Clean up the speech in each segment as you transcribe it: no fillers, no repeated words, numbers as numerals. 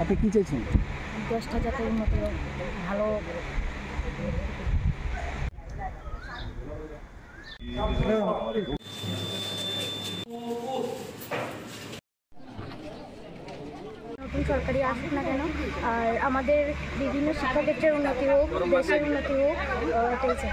আপনি কি চাইছেন? দেশটা যাতে উন্নতি ভালো নতুন সরকারি আসুক না কেন, আর আমাদের বিভিন্ন শিক্ষাক্ষেত্রের উন্নতি হোক, দেশের উন্নতি হোক, এটাই চাই।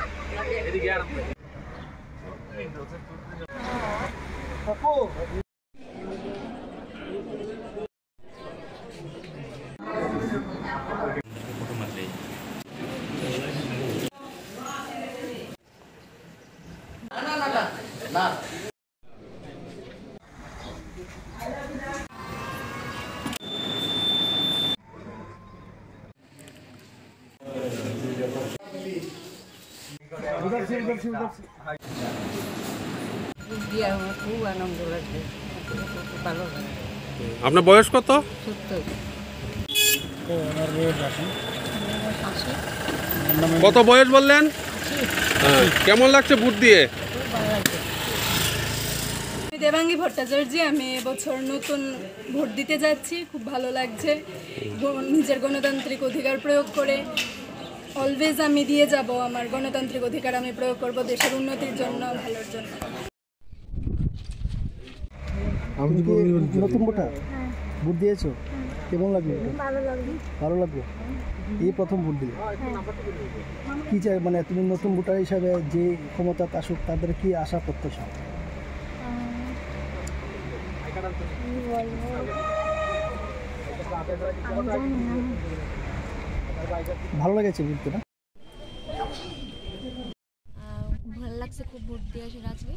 খুব আনন্দ লাগছে, ভালো লাগে। আপনার বয়স কত? 70। কত বয়স বললেন? কেমন লাগছে ভোট দিয়ে? দেবাঙ্গী ভট্টাচার্য, আমি এবছর নতুন ভোট দিতে যাচ্ছি, খুব ভালো লাগছে। নিজের গণতান্ত্রিক অধিকার প্রয়োগ করে অলওয়েজ আমি দিয়ে যাব, আমার গণতান্ত্রিক অধিকার আমি প্রয়োগ করব দেশের উন্নতির জন্য, ভালোর জন্য। নতুন ভোটার, ভোট দিয়েছো, কেমন লাগলো? ভালো লাগলো। এই প্রথম ভোট দিলে কি চাই, মানে তুমি নতুন ভোটার হিসাবে যে ক্ষমতা আসুক তাদের কি আশা প্রত্যাশা? ভালো লেগেছে ঘুরতে না? ভালো লাগছে খুব ভোট দিয়ে আসে আজকে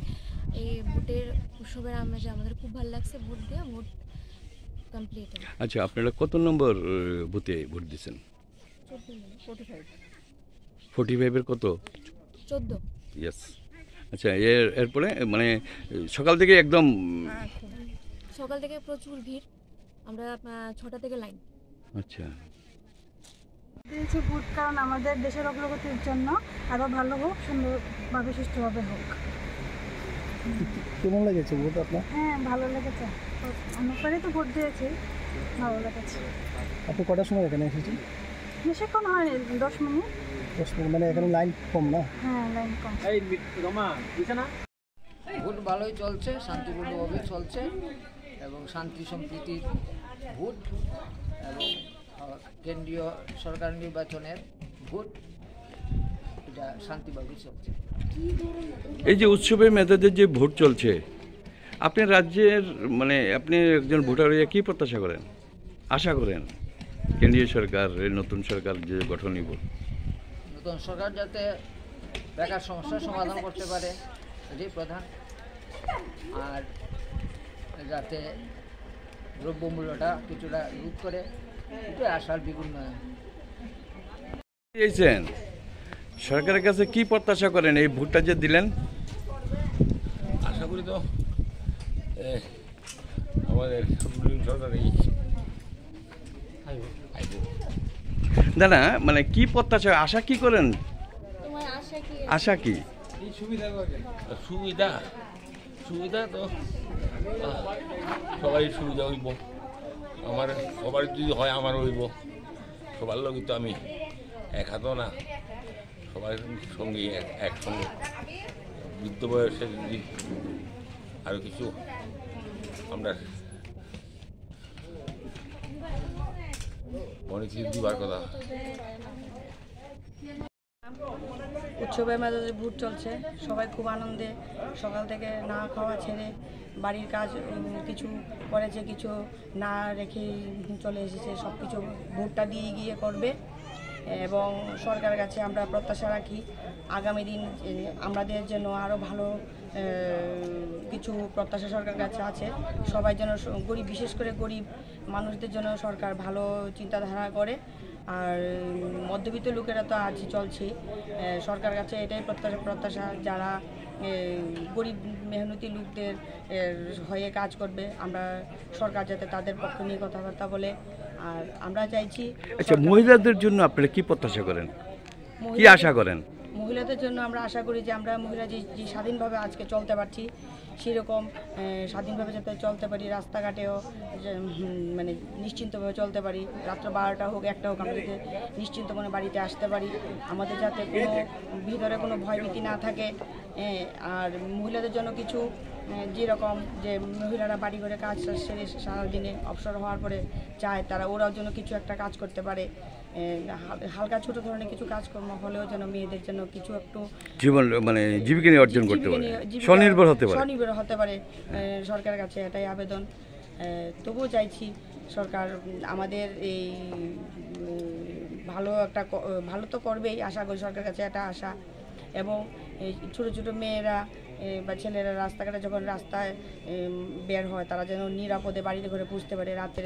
এই ভোটের উৎসবের আমেজে আমাদের খুব ভালো লাগছে ভোট দিয়ে, ভোট কমপ্লিট। আচ্ছা, আপনারা কত নম্বর বুথে ভোট দিয়েছেন? 45-এর কত? 14। ইয়েস। আচ্ছা, এরপরে মানে সকাল থেকে একদম সকাল থেকে প্রচুর ভিড়, আমরা 6টা থেকে লাইন। আচ্ছা, দিয়েছি ভোট কারণ আমাদের দেশের অগ্রগতির জন্য আরও ভালো হোক, সুন্দরভাবে সুষ্ঠুভাবে হোক। কেমন লেগেছে ভোট আপনার? হ্যাঁ, ভালো লেগেছে, অনেকবারই তো ভোট দিয়েছি, ভালো লেগেছে। আপনি কটার সময় এখানে এসেছেন? বেশিক্ষণ হয় 10 মিনিট। 10 মিনিট, মানে এখানে লাইন কম না? হ্যাঁ, লাইন কম। ভোট ভালোই চলছে, শান্তিপূর্ণভাবে চলছে এবং শান্তি সম্প্রীতির ভোট এবং কেন্দ্রীয় সরকার নির্বাচনের ভোট, এটা শান্তিভাবে চলছে। এই যে উৎসবের মেধাদের যে ভোট চলছে, আপনার রাজ্যের মানে আপনি একজন ভোটার হয়ে কী প্রত্যাশা করেন, আশা করেন কেন্দ্রীয় সরকার, নতুন সরকার যে গঠন নিব, নতুন সরকার যাতে বেকার সমস্যার সমাধান করতে পারে এটাই প্রধান, আর যাতে দ্রব্যমূল্যটা কিছুটা রোধ করে, এটাই আশার বিগুণ নয়। সরকারের কাছে কি প্রত্যাশা করেন এই ভোটটা যে দিলেন? আশা করি তো আমাদের সরকার দাদা, মানে কি প্রত্যাশা, আশা কি করেন? আশা কি? সুবিধা সুবিধা তো সবাই সুবিধা হইব, আমার সবার যদি হয় আমারও হইব, সবার লোক তো আমি এক হাতও না, সবার সঙ্গে একসঙ্গে বৃদ্ধ বয়সে যদি আরও কিছু আমরা অনেক কিছু দিবার কথা। উৎসবের মাঝে ভোট চলছে, সবাই খুব আনন্দে সকাল থেকে না খাওয়া ছেড়ে বাড়ির কাজ কিছু করেছে, কিছু না রেখে চলে এসেছে, সব কিছু ভোটটা দিয়ে গিয়ে করবে এবং সরকারের কাছে আমরা প্রত্যাশা রাখি আগামী দিন আমাদের জন্য আরও ভালো কিছু প্রত্যাশা সরকারের কাছে আছে। সবাই যেন গরিব, বিশেষ করে গরিব মানুষদের জন্য সরকার ভালো চিন্তাধারা করে, আর মধ্যবিত্ত লোকেরা তো আজই চলছে, সরকারের কাছে এটাই প্রত্যাশা যারা গরিব মেহনতি লোকদের হয়ে কাজ করবে, আমরা সরকার যাতে তাদের পক্ষ নিয়ে কথাবার্তা বলে। আর আমরা চাইছি, আচ্ছা, মহিলাদের জন্য আপনারা কি প্রত্যাশা করেন, কি আশা করেন? মহিলাদের জন্য আমরা আশা করি যে আমরা মহিলা যে স্বাধীনভাবে আজকে চলতে পারছি, সেরকম স্বাধীনভাবে যাতে চলতে পারি, রাস্তাঘাটেও মানে নিশ্চিন্তভাবে চলতে পারি, রাত্র 12টা হোক 1টা হোক আমরা যাতে নিশ্চিন্ত মনে বাড়িতে আসতে পারি, আমাদের যাতে কোনো ভিতরে কোনো ভয়ভীতি না থাকে। আর মহিলাদের জন্য কিছু যেরকম যে মহিলারা বাড়ি ঘরে কাজ সেরে সারাদিনে অবসর হওয়ার পরে চায় তারা ওরাও যেন কিছু একটা কাজ করতে পারে, হালকা ছোট ধরনের কিছু কাজকর্ম হলেও যেন মেয়েদের জন্য কিছু একটু জীবন মানে জীবিকা নিয়ে অর্জন করতে পারে, স্বনির্ভর হতে পারে, স্বনির্ভর হতে পারে। সরকারের কাছে এটাই আবেদন। তবুও চাইছি সরকার আমাদের এই ভালো তো করবেই, আশা করি সরকারের কাছে এটা আশা। এবং এই ছোটো ছোটো মেয়েরা বা ছেলেরা রাস্তাঘাটে যখন রাস্তায় বের হয় তারা যেন নিরাপদে বাড়িতে ঘরে পুষতে পারে, রাতে